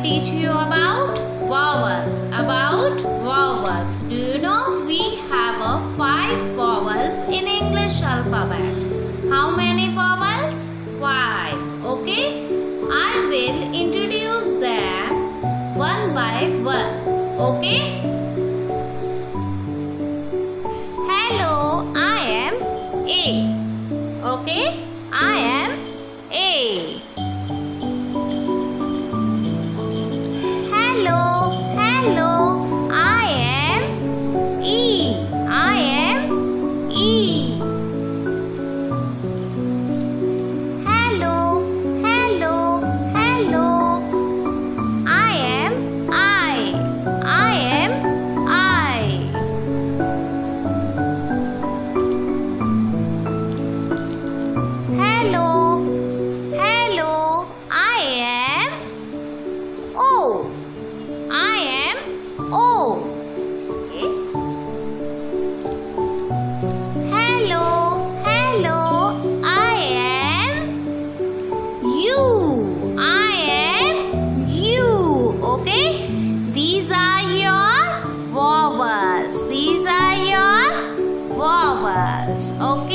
teach you about vowels. Do you know we have 5 vowels in English alphabet? How many vowels? 5. Okay? I will introduce them one by one. Okay? Hello, I am A. Okay? I am A. Hello, I am E. I am E. Hello, I am I. I am I. Hello, I am O. I am O. Okay. Hello, I am U. I am U. Okay. These are your vowels. Okay.